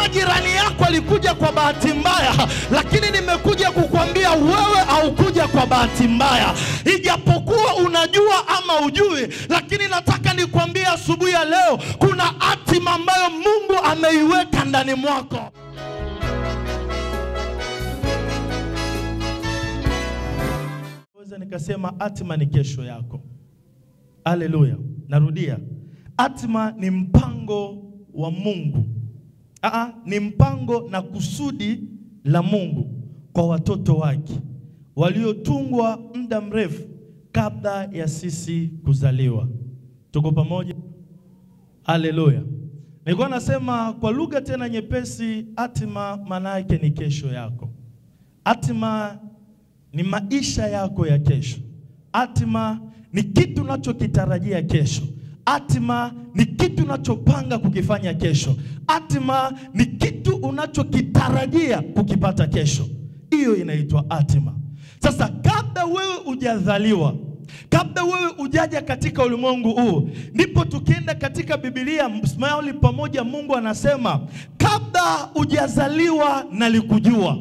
Kama jirani yako alikuja kwa bahati mbaya, lakini nimekuja kukuambia wewe haukuja kwa bahati mbaya. Ijapokuwa unajua ama ujui, lakini nataka nikwambie asubuhi ya leo kuna hatima ambayo Mungu ameiweka ndani mwako. Naweza nikasema hatima ni kesho yako. Haleluya. Narudia. Hatima ni mpango wa Mungu. Ni mpango na kusudi la Mungu kwa watoto wake waliotungwa muda mrefu kabla ya sisi kuzaliwa. Tuko pamoja? Haleluya. Nilikuwa nasema kwa lugha tena nyepesi, hatima maana yake ni kesho yako. Hatima ni maisha yako ya kesho. Hatima ni kitu unachokitarajia kesho. Hatima ni kitu unachopanga kukifanya kesho. Hatima ni kitu unachokitarajia kukipata kesho. Hiyo inaitwa hatima. Sasa kabla wewe hujazaliwa, kabla wewe hujaja katika ulimwengu huu, ndipo tukienda katika Biblia mahali pamoja Mungu anasema, kabla hujazaliwa nalikujua.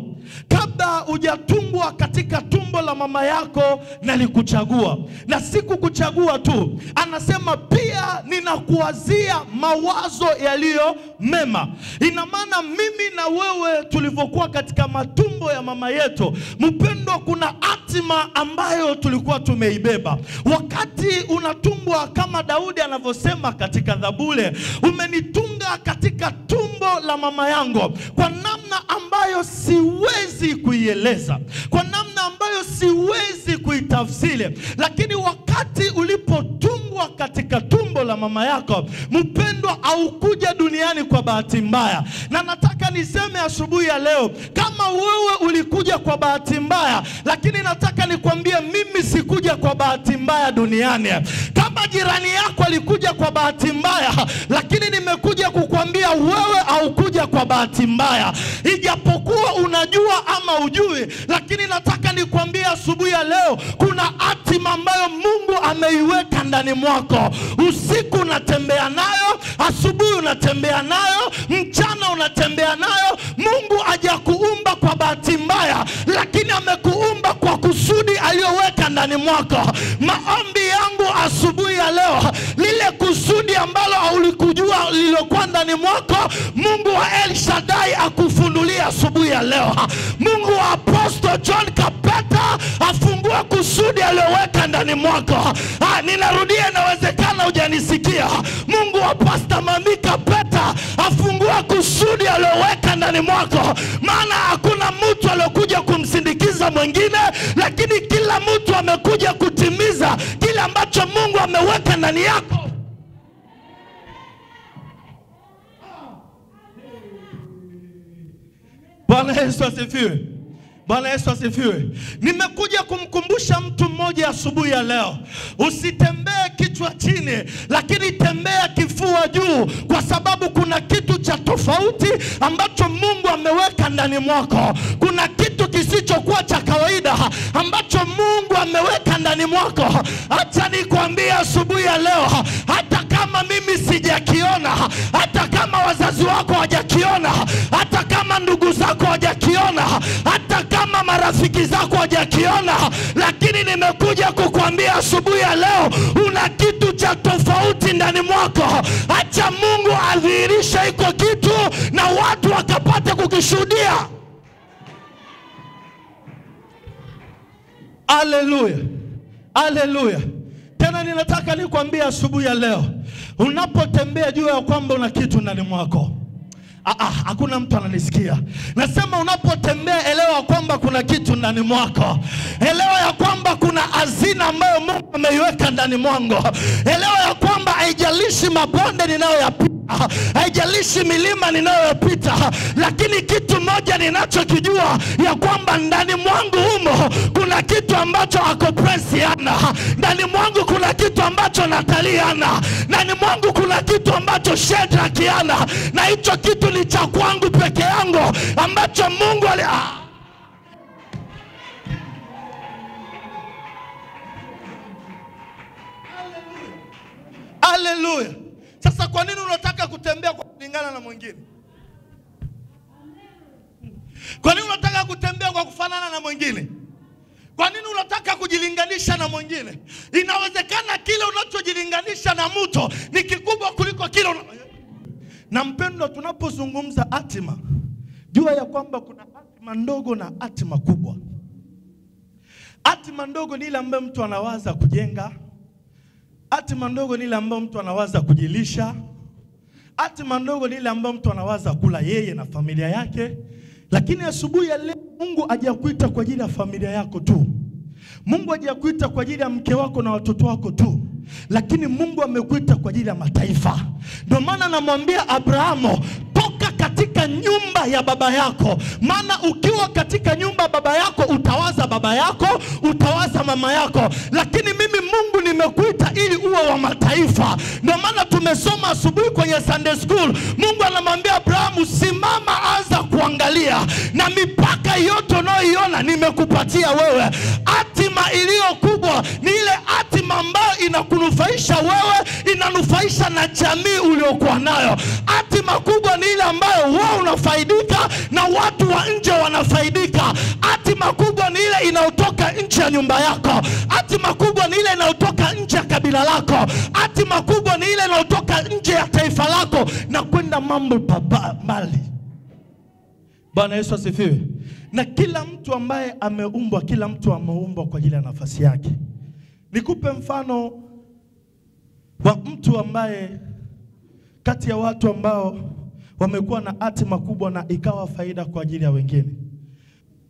Kabla hujatungwa katika tumbo la mama yako nalikuchagua. Na siku kuchagua tu, anasema pia ninakuwazia mawazo yaliyo mema. Ina maana mimi na wewe tulivyokuwa katika matumbo ya mama yetu, mpendwa, kuna hatima ambayo tulikuwa tumeibeba. Wakati unatumbwa, kama Daudi anavyosema katika Zaburi, umenitunga katika tumbo la mama yangu kwa namna ambayo siwezi kuieleza, kwa namna ambayo siwezi kuitafsiri. Lakini wakati ulipotungwa katika tumbo la mama yako, mpendwa, haukuja duniani kwa bahati mbaya. Na nataka niseme asubuhi ya leo, kama wewe ulikuja kwa bahati mbaya, lakini nataka nikwambie mimi sikuja kwa bahati mbaya duniani. Kama jirani yako alikuja kwa bahati mbaya, lakini nimekuja kukuambia wewe haukuja kwa bahati mbaya. Ijapokuwa unajua ama ujui, lakini nataka nikwambie asubuhi ya leo kuna hatima ambayo Mungu ameiweka ndani mwako. Usiku unatembea nayo, asubuhi unatembea nayo, mchana unatembea nayo. Mungu hajakuumba kwa bahati mbaya, lakini amekuumba kwa kusudi aliyoweka ndani mwako. Maombi yangu asubuhi ya leo, lile kusudi ambalo haulikujua lililokuwa ndani mwako, Mungu wa El Shaddai akufunulia asubuhi ya leo. Mungu wa Apostle John Kapeta afungue kusudi aliyoweka ndani mwako. Ninarudia, inawezekana hujanisikia. Mungu wa Pastor Mami Kapeta afungue kusudi aliyoweka ndani mwako. Maana hakuna mtu aliyokuja kumsindikiza mwingine, lakini kila mtu amekuja kutimiza kile ambacho Mungu ameweka ndani yako. Bwana Yesu asifiwe. Bwana Yesu asifiwe. Nimekuja kumkumbusha mtu mmoja asubuhi ya leo, usitembee kichwa chini, lakini tembea kifua juu, kwa sababu kuna kitu cha tofauti ambacho Mungu ameweka ndani mwako. Kuna kitu kisichokuwa cha kawaida ambacho Mungu ameweka ndani mwako. Acha nikwambie asubuhi ya leo, hata kama mimi sijakiona, hata kama wazazi wako hawajakiona, hata kama ndugu zako hawajakiona, hata kama marafiki zako hawajakiona, lakini nimekuja kukuambia asubuhi ya leo una kitu cha tofauti ndani mwako. Acha Mungu adhihirishe iko kitu na watu wakapata kukishuhudia. Haleluya. Haleluya. Tena ninataka nikwambie asubuhi ya leo, unapotembea jua ya kwamba una kitu ndani mwako. Hakuna mtu ananisikia. Nasema unapotembea elewa kwamba kuna kitu ndani mwako. Elewa ya kwamba kuna hazina ambayo Mungu ameiweka ndani mwako. Elewa ya kwamba haijalishi mabonde ninayoyapita, haijalishi milima ninayopita, lakini kitu moja ninachokijua ya kwamba ndani mwangu humo kuna kitu ambacho akopresiana. Ndani mwangu kuna kitu ambacho Nataliana. Ndani mwangu kuna kitu ambacho Shedrakiana. Na hicho kitu ni cha kwangu peke yangu ambacho Mungu Haleluya. Sasa kwa nini unataka kutembea kwa kulingana na mwingine? Kwa nini unataka kutembea kwa kufanana na mwingine? Kwa nini unataka kujilinganisha na mwingine? Inawezekana kile unachojilinganisha na mtu ni kikubwa kuliko kile Na mpendwa, tunapozungumza hatima, jua ya kwamba kuna hatima ndogo na hatima kubwa. Hatima ndogo ni ile ambayo mtu anawaza kujenga. Hatima ndogo ni ile ambayo mtu anawaza kujilisha. Hatima ndogo ni ile ambayo mtu anawaza kula yeye na familia yake. Lakini asubuhi ya leo Mungu hajakuita kwa ajili ya familia yako tu. Mungu hajakuita kwa ajili ya mke wako na watoto wako tu. Lakini Mungu amekuita kwa ajili ya mataifa. Ndio maana namwambia Abrahamu, toka katika nyumba ya baba yako. Maana ukiwa katika nyumba ya baba yako utawaza baba yako, utawaza mama yako. Lakini mimi Mungu nimekuita ili uwe wa mataifa. Ndio maana tumesoma asubuhi kwenye Sunday school. Mungu anamwambia Abrahamu, simama, anza kuangalia, na mipaka yote unayoiona nimekupatia wewe. Hatima iliyo kubwa ni ile hatima ambayo inakunufaisha wewe, inanufaisha na jamii uliokuwa nayo. Hatima kubwa ni ile ambayo wewe unafaidika na watu wa nje wanafaidika. Hatima kubwa ni ile inayotoka nje ya nyumba yako. Hatima kubwa ni ile inayotoka nje ya kabila lako. Hatima kubwa ni ile inayotoka nje ya taifa lako na kwenda mambo mbali. Bwana Yesu asifiwe. Na kila mtu ambaye ameumbwa, kila mtu ameumbwa kwa ajili ya nafasi yake. Nikupe mfano wa mtu ambaye kati ya watu ambao wamekuwa na hatima kubwa na ikawa faida kwa ajili ya wengine.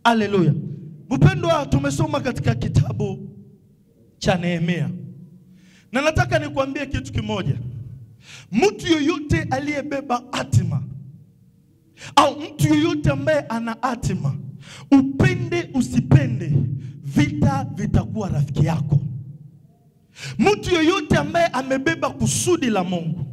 Haleluya. Mpendwa, tumesoma katika kitabu cha Nehemia. Na nataka nikuambie kitu kimoja. Mtu yoyote aliyebeba hatima, au mtu yoyote ambaye ana hatima, upende usipende, vita vitakuwa rafiki yako. Mtu yoyote ambaye amebeba kusudi la Mungu,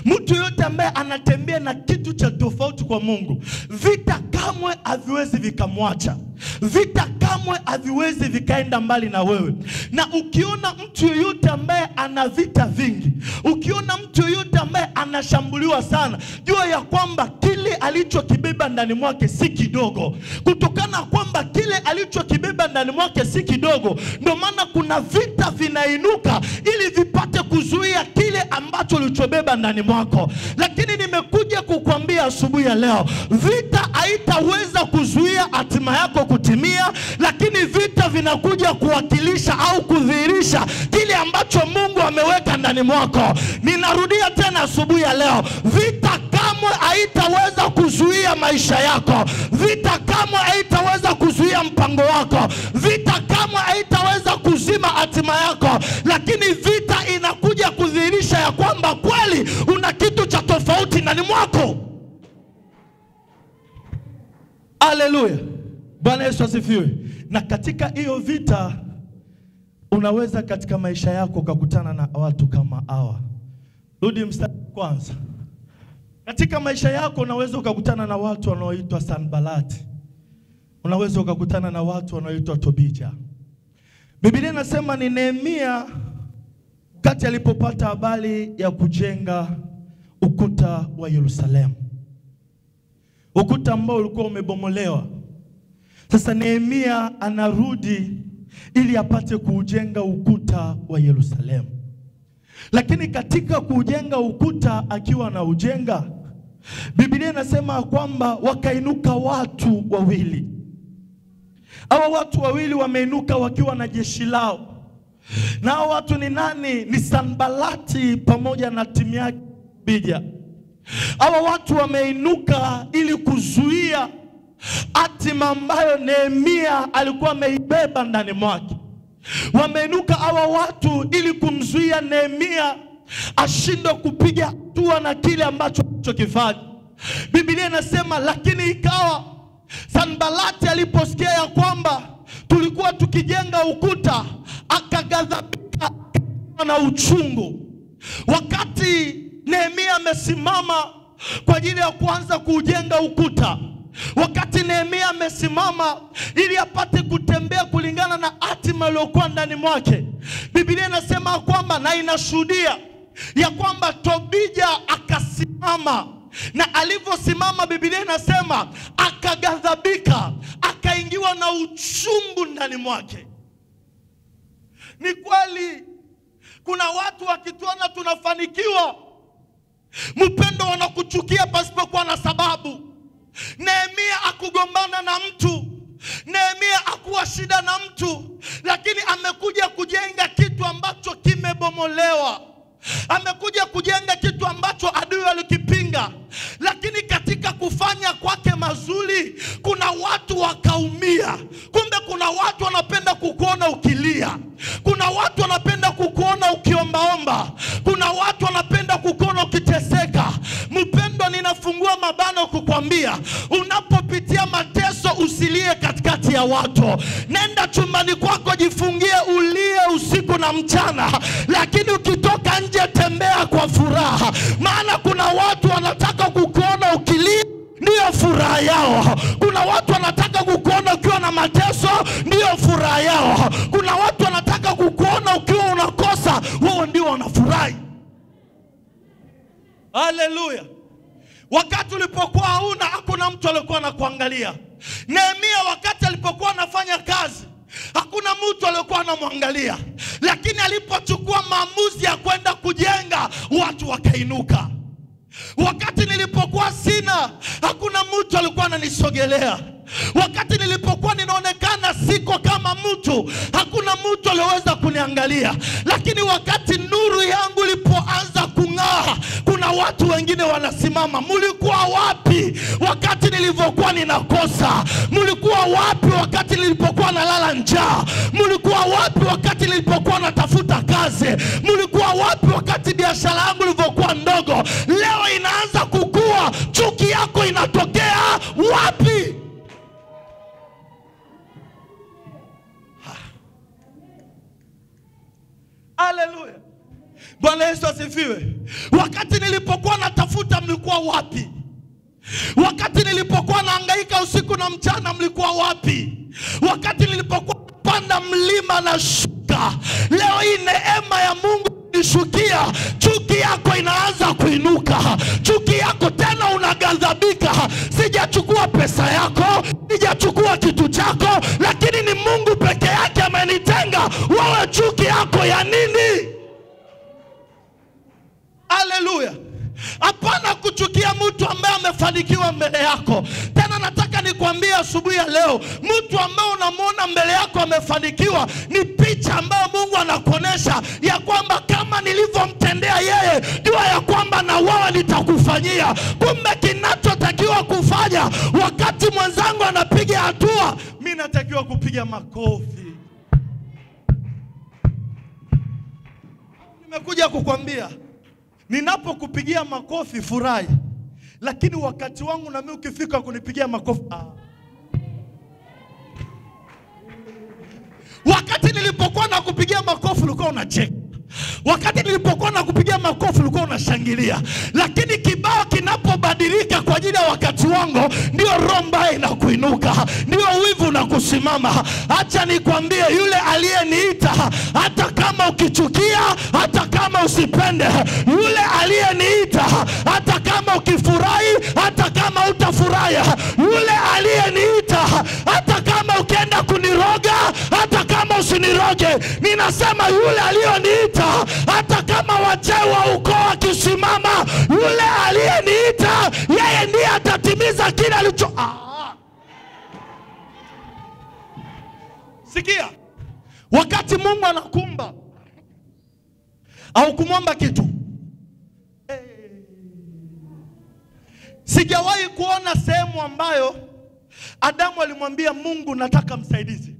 mtu yoyote ambaye anatembea na kitu cha tofauti kwa Mungu, vita kamwe haviwezi vikamwacha. Vita kamwe haviwezi vikaenda mbali na wewe. Na ukiona mtu yoyote ambaye ana vita vingi, ukiona mtu yoyote ambaye anashambuliwa sana, jua ya kwamba kile alichokibeba ndani mwake si kidogo. Kutokana kwamba kile alichokibeba ndani mwake si kidogo, ndio maana kuna vita vinainuka ili vipate kuzuia kile ambacho ulichobeba ndani mwako. Lakini nimekuja kukuambia asubuhi ya leo, vita haitaweza kuzuia hatima yako kutimia, lakini vita vinakuja kuwakilisha au kudhihirisha kile ambacho Mungu ameweka ndani mwako. Ninarudia tena asubuhi ya leo, vita kamwe haitaweza kuzuia maisha yako. Vita kamwe haitaweza kuzuia mpango wako. Vita kamwe haitaweza kuzima hatima yako, lakini vita inakuja kudhihirisha ya kwamba kweli una kitu cha tofauti ndani mwako. Haleluya. Bwana Yesu asifiwe. Na katika hiyo vita unaweza katika maisha yako kukutana na watu kama hawa. Rudi mstari kwanza. Katika maisha yako unaweza ukakutana na watu wanaoitwa Sanbalati. Unaweza ukakutana na watu wanaoitwa Tobija. Biblia inasema ni Nehemia wakati alipopata habari ya kujenga ukuta wa Yerusalemu. Ukuta ambao ulikuwa umebomolewa. Sasa Nehemia anarudi ili apate kuujenga ukuta wa Yerusalemu. Lakini katika kujenga ukuta akiwa na ujenga, Biblia inasema kwamba wakainuka watu wawili. Hawa watu wawili wameinuka wakiwa na jeshi lao. Na hawa watu ni nani? Ni Sanbalati pamoja na timu yake Tobija. Hawa watu wameinuka ili kuzuia hatima ambayo Nehemia alikuwa ameibeba ndani mwake. Wameinuka hawa watu ili kumzuia Nehemia ashindwe kupiga hatua na kile ambacho alichokifanya. Biblia inasema lakini ikawa Sanbalati aliposikia ya kwamba tulikuwa tukijenga ukuta, akaghadhabika na uchungu. Wakati Nehemia amesimama kwa ajili ya kuanza kujenga ukuta, wakati Nehemia amesimama ili apate kutembea kulingana na hatima iliyokuwa ndani mwake, Biblia inasema kwamba na inashuhudia ya kwamba Tobija akasimama, na alivyosimama Biblia inasema akaghadhabika. na uchungu ndani mwake. Ni kweli kuna watu wakituona tunafanikiwa, mpendo, wanakuchukia pasipokuwa na sababu. Nehemia akugombana na mtu, Nehemia akuwa shida na mtu, lakini amekuja kujenga kitu ambacho kimebomolewa. Amekuja kujenga kitu ambacho adui alikipinga, lakini katika kufanya kwake mazuri kuna watu wakaumia. Kumbe kuna watu wanapenda kukuona ukilia, kuna watu wanapenda kukuona ukiombaomba, kuna watu wanapenda kukuona ukiteseka. Mpendo, ninafungua mabano kukwambia, unapopitia mateso usilie katikati ya watu. Nenda chumbani kwako, jifungie, ulie usiku na mchana, lakini ukitoka nje tembea kwa furaha. Maana kuna watu wanataka kukuona ukilia, ndio furaha yao. Kuna watu wanataka kukuona ukiwa na mateso, ndio furaha yao. Kuna watu wanataka kukuona ukiwa unakosa, wao ndio wanafurahi. Haleluya. Wakati ulipokuwa hauna, hakuna mtu aliyekuwa anakuangalia. Nehemia wakati alipokuwa anafanya kazi, hakuna mtu aliyekuwa anamwangalia, lakini alipochukua maamuzi ya kwenda kujenga, watu wakainuka. Wakati nilipokuwa sina, hakuna mtu alikuwa ananisogelea. Wakati nilipokuwa ninaonekana siko kama mtu, hakuna mtu aliyeweza kuniangalia. Lakini wakati nuru yangu ilipoanza kung'aa, kuna watu wengine wanasimama. Mulikuwa wapi wakati nilipokuwa ninakosa? Mulikuwa wapi wakati nilipokuwa nalala njaa? Mulikuwa wapi wakati nilipokuwa natafuta kazi? Mulikuwa wapi wakati biashara yangu ilipokuwa ndogo? Leo inaanza kukua, chuki yako inatokea wapi? Haleluya. Bwana Yesu asifiwe. Wakati nilipokuwa natafuta, mlikuwa wapi? Wakati nilipokuwa nahangaika usiku na mchana, mlikuwa wapi? Wakati nilipokuwa panda mlima na shuka, leo hii neema ya Mungu nishukia, chuki yako inaanza kuinuka. Chuki yako tena unaghadhabika. Sijachukua pesa yako, sijachukua kitu chako, lakini ni Mungu peke yake amenitenga. Wewe chuki yako ya nini? Haleluya. Hapana kuchukia mtu ambaye amefanikiwa mbele yako. Tena nataka nikwambie asubuhi ya leo, mtu ambaye unamwona mbele yako amefanikiwa, ni picha ambayo Mungu anakuonesha ya kwamba kama nilivyomtendea yeye, jua ya kwamba na wewe nitakufanyia. Kumbe kinachotakiwa kufanya wakati mwenzangu anapiga hatua, mimi natakiwa kupiga makofi. Nimekuja kukwambia, ninapokupigia makofi furahi, lakini wakati wangu na mimi ukifika kunipigia makofi, wakati nilipokuwa nakupigia makofi ulikuwa unacheka. Wakati nilipokuwa nakupigia makofi ulikuwa unashangilia. Lakini kibao kinapobadilika kwa ajili ya wakati wangu, ndio roho mbaya inakuinuka, ndio wivu unakusimama. Acha nikwambie, yule aliyeniita, hata kama ukichukia, hata kama usipende, yule aliyeniita, hata kama ukifurahi, hata kama utafurahi, yule aliyeniita, hata kama ukienda kuniroga, hata kama usiniroge, ninasema yule aliyeniita, hata kama wazee wa ukoo wakisimama, yule aliyeniita, yeye ndiye atatimiza kile alicho. Sikia, wakati Mungu anakuumba au kumwomba kitu, sijawahi kuona sehemu ambayo Adamu alimwambia Mungu nataka msaidizi.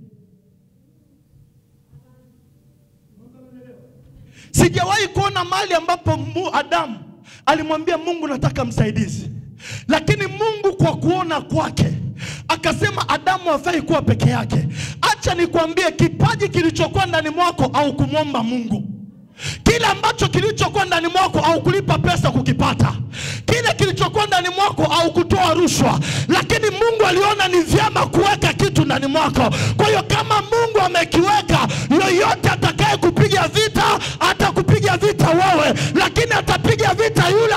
Sijawahi kuona mahali ambapo Adamu alimwambia Mungu nataka msaidizi. Lakini Mungu kwa kuona kwake akasema Adamu hafai kuwa peke yake. Acha nikwambie, kipaji kilichokuwa ndani mwako au kumwomba Mungu, kile ambacho kilichokuwa ndani mwako au kulipa pesa kukipata, kile kilichokuwa ndani mwako au kutoa rushwa, lakini Mungu aliona ni vyema kuweka kitu ndani mwako. Kwa hiyo kama Mungu amekiweka, yoyote atakaye kupiga vita, atakupiga vita wewe, lakini atapiga vita yule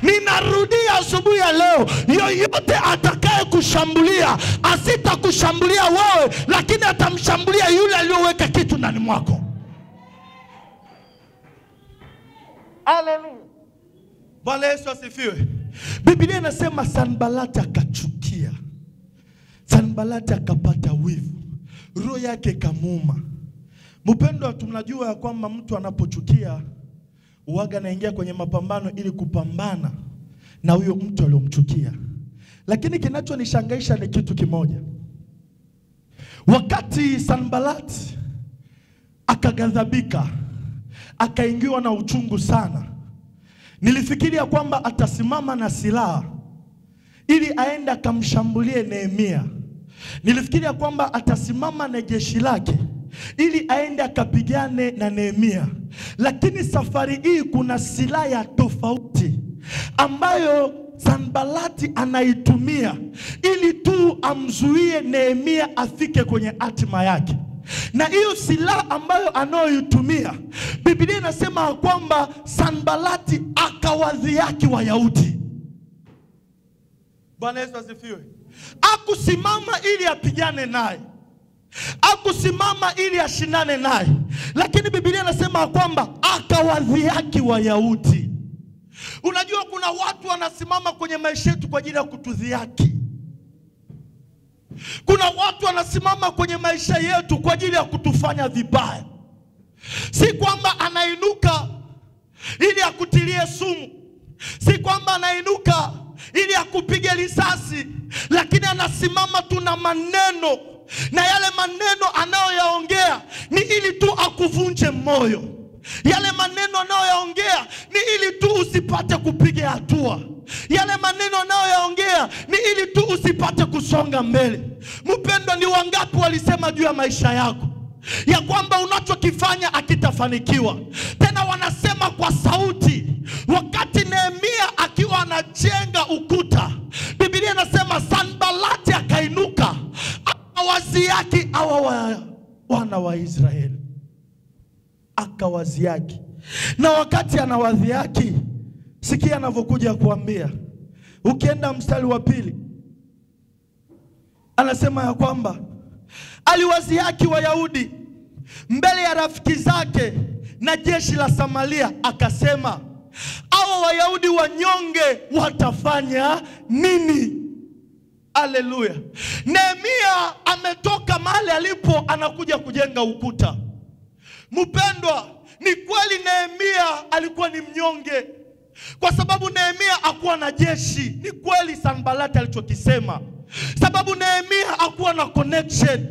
Ninarudia asubuhi ya leo, yoyote atakaye kushambulia, asitakushambulia wewe, lakini atamshambulia yule aliyoweka kitu ndani mwako. Haleluya. Bwana Yesu asifiwe. Biblia inasema Sanbalati akachukia. Sanbalati akapata wivu, roho yake kamuuma. Mpendwa, tunajua ya kwamba mtu anapochukia uwaga anaingia kwenye mapambano ili kupambana na huyo mtu aliyomchukia. Lakini kinachonishangaisha ni kitu kimoja. Wakati Sanbalati akaghadhabika, akaingiwa na uchungu sana, nilifikiria kwamba atasimama na silaha ili aende akamshambulie Nehemia. Nilifikiria kwamba atasimama na jeshi lake ili aende akapigane na Nehemia. Lakini safari hii kuna silaha ya tofauti ambayo Sanbalati anaitumia ili tu amzuie Nehemia afike kwenye hatima yake. Na hiyo silaha ambayo anayoitumia, Biblia inasema kwamba Sanbalati akawadhihaki Wayahudi. Bwana Yesu asifiwe. Akusimama ili apigane naye, akusimama ili ashindane naye, lakini Biblia inasema kwamba akawadhihaki Wayahudi. Unajua kuna watu wanasimama kwenye maisha yetu kwa ajili ya kutudhihaki. Kuna watu wanasimama kwenye maisha yetu kwa ajili ya kutufanya vibaya. Si kwamba anainuka ili akutilie sumu, si kwamba anainuka ili akupige risasi, lakini anasimama tu na maneno, na yale maneno anayoyaongea ni ili tu akuvunje moyo. Yale maneno anayoyaongea ni ili tu usipate kupiga hatua. Yale maneno anayoyaongea ni ili tu usipate kusonga mbele. Mpendwa, ni wangapi walisema juu ya maisha yako ya kwamba unachokifanya akitafanikiwa? Tena wanasema kwa sauti. Wakati Nehemia akiwa anajenga ukuta, Biblia inasema Sanbalati akainuka akawaziaki wana wa Israeli. Akawaziaki. Na wakati anawadhiaki, sikia anavyokuja kuambia. Ukienda mstari wa 2, anasema ya kwamba aliwaziaki Wayahudi mbele ya rafiki zake na jeshi la Samaria, akasema, hao Wayahudi wanyonge watafanya nini? Haleluya. Nehemia ametoka mahali alipo, anakuja kujenga ukuta. Mpendwa, ni kweli Nehemia alikuwa ni mnyonge, kwa sababu Nehemia hakuwa na jeshi. Ni kweli Sanbalati alichokisema, sababu Nehemia hakuwa na connection,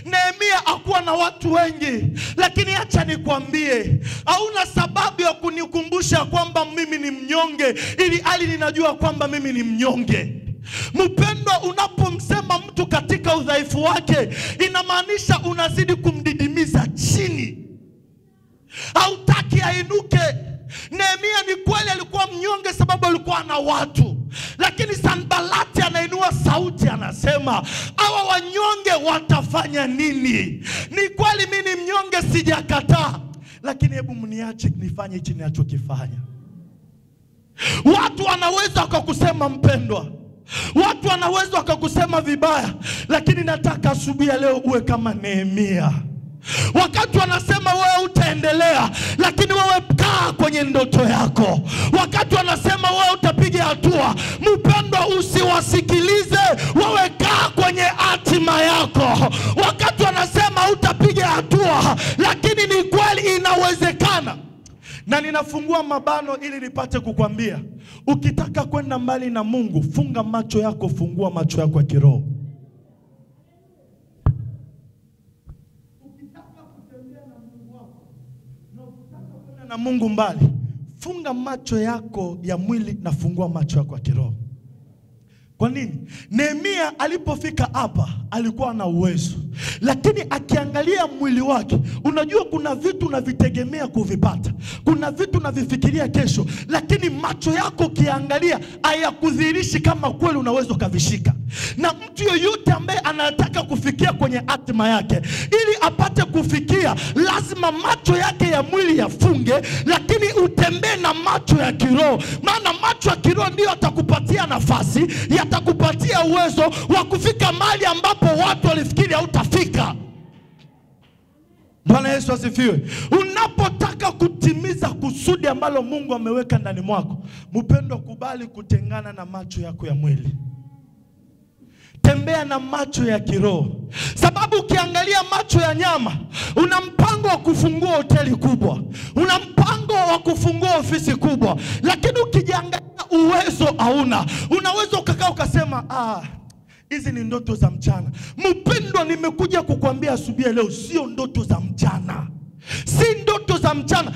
Nehemia hakuwa na watu wengi. Lakini acha nikwambie, hauna sababu ya kunikumbusha kwamba mimi ni mnyonge ili hali ninajua kwamba mimi ni mnyonge. Mpendwa, unapomsema mtu katika udhaifu wake, inamaanisha unazidi kumdidimiza chini. Hautaki ainuke. Nehemia ni kweli alikuwa mnyonge sababu alikuwa na watu, lakini Sanbalati anainua sauti, anasema, hawa wanyonge watafanya nini? Ni kweli mimi ni mnyonge, sijakataa, lakini hebu mniache nifanye hichi ninachokifanya. Watu wanaweza wakakusema mpendwa, watu wanaweza wakakusema vibaya, lakini nataka asubuhi leo uwe kama Nehemia. Wakati wanasema wewe utaendelea, lakini wewe kaa kwenye ndoto yako. Wakati wanasema wewe utapiga hatua, mpendwa, usiwasikilize, wewe kaa kwenye hatima yako. Wakati wanasema utapiga hatua, lakini ni kweli inawezekana. Na ninafungua mabano ili nipate kukwambia, ukitaka kwenda mbali na Mungu, funga macho yako, fungua macho yako ya kiroho. Na Mungu mbali, funga macho yako ya mwili na fungua macho yako ya kiroho. Kwa nini? Nehemia alipofika hapa alikuwa na uwezo, lakini akiangalia mwili wake, unajua kuna vitu unavitegemea kuvipata, kuna vitu unavifikiria kesho, lakini macho yako kiangalia hayakudhihirishi kama kweli unaweza kuvishika. Na mtu yoyote ambaye anataka kufikia kwenye hatima yake, ili apate kufikia, lazima macho yake ya mwili yafunge, lakini utembee na macho ya kiroho. Maana macho ya kiroho ndio atakupatia nafasi, yatakupatia uwezo wa kufika mahali ambapo watu walifikiri hautafika. Bwana Yesu asifiwe. Unapotaka kutimiza kusudi ambalo Mungu ameweka ndani mwako, mpendwa, kubali kutengana na macho yako ya mwili. Tembea na macho ya kiroho. Sababu ukiangalia macho ya nyama, una mpango wa kufungua hoteli kubwa, una mpango wa kufungua ofisi kubwa, lakini ukijiangalia uwezo hauna. Unaweza ukakaa ukasema, hizi ni ndoto za mchana. Mpendwa, nimekuja kukuambia asubuhi leo, sio ndoto za mchana. Si ndoto za mchana.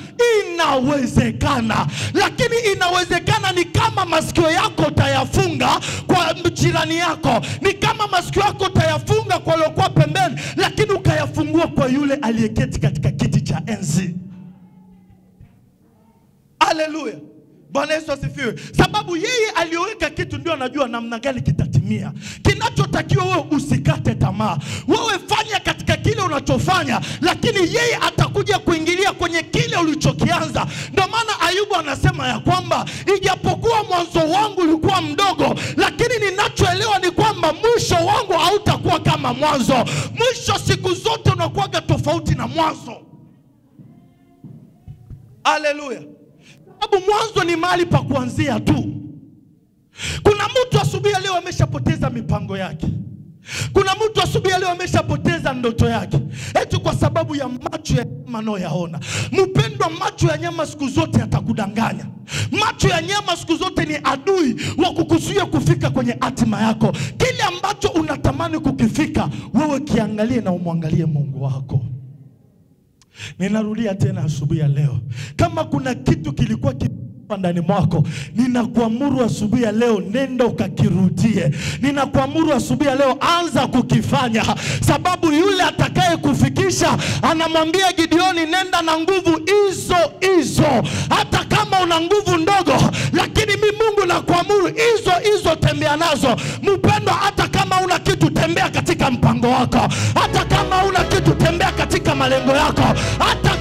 Inawezekana, lakini inawezekana ni kama masikio yako utayafunga kwa jirani yako, ni kama masikio yako utayafunga kwa waliokuwa pembeni, lakini ukayafungua kwa yule aliyeketi katika kiti cha enzi. Haleluya. Bwana Yesu asifiwe. Sababu yeye aliyoweka kitu ndio anajua namna gani kitatimia. Kinachotakiwa wewe usikate tamaa. Wewe fanya katika kile unachofanya, lakini yeye atakuja kuingilia kwenye kile ulichokianza. Ndio maana Ayubu anasema ya kwamba ijapokuwa mwanzo wangu ulikuwa mdogo, lakini ninachoelewa ni kwamba mwisho wangu hautakuwa kama mwanzo. Mwisho siku zote unakuwa tofauti na mwanzo. Haleluya. Sababu mwanzo ni mahali pa kuanzia tu. Kuna mtu asubuhi leo ameshapoteza mipango yake. Kuna mtu asubuhi leo ameshapoteza ndoto yake, eti kwa sababu ya macho ya nyama anayoyaona. Mpendwa, macho ya nyama siku zote yatakudanganya. Macho ya nyama siku zote ni adui wa kukuzuia kufika kwenye hatima yako. Kile ambacho unatamani kukifika, wewe kiangalie na umwangalie Mungu wako. Ninarudia tena asubuhi ya leo, kama kuna kitu kilikuwa ndani mwako, ninakuamuru asubuhi ya leo, nenda ukakirudie. Ninakuamuru asubuhi ya leo, anza kukifanya. Sababu yule atakaye kufikisha anamwambia Gideoni, nenda na nguvu hizo hizo. Hata kama una nguvu ndogo, lakini mimi Mungu nakuamuru hizo hizo, tembea nazo. Mpendwa, hata kama una kitu, tembea katika mpango wako. Hata kama una kitu, tembea katika malengo yako. Hata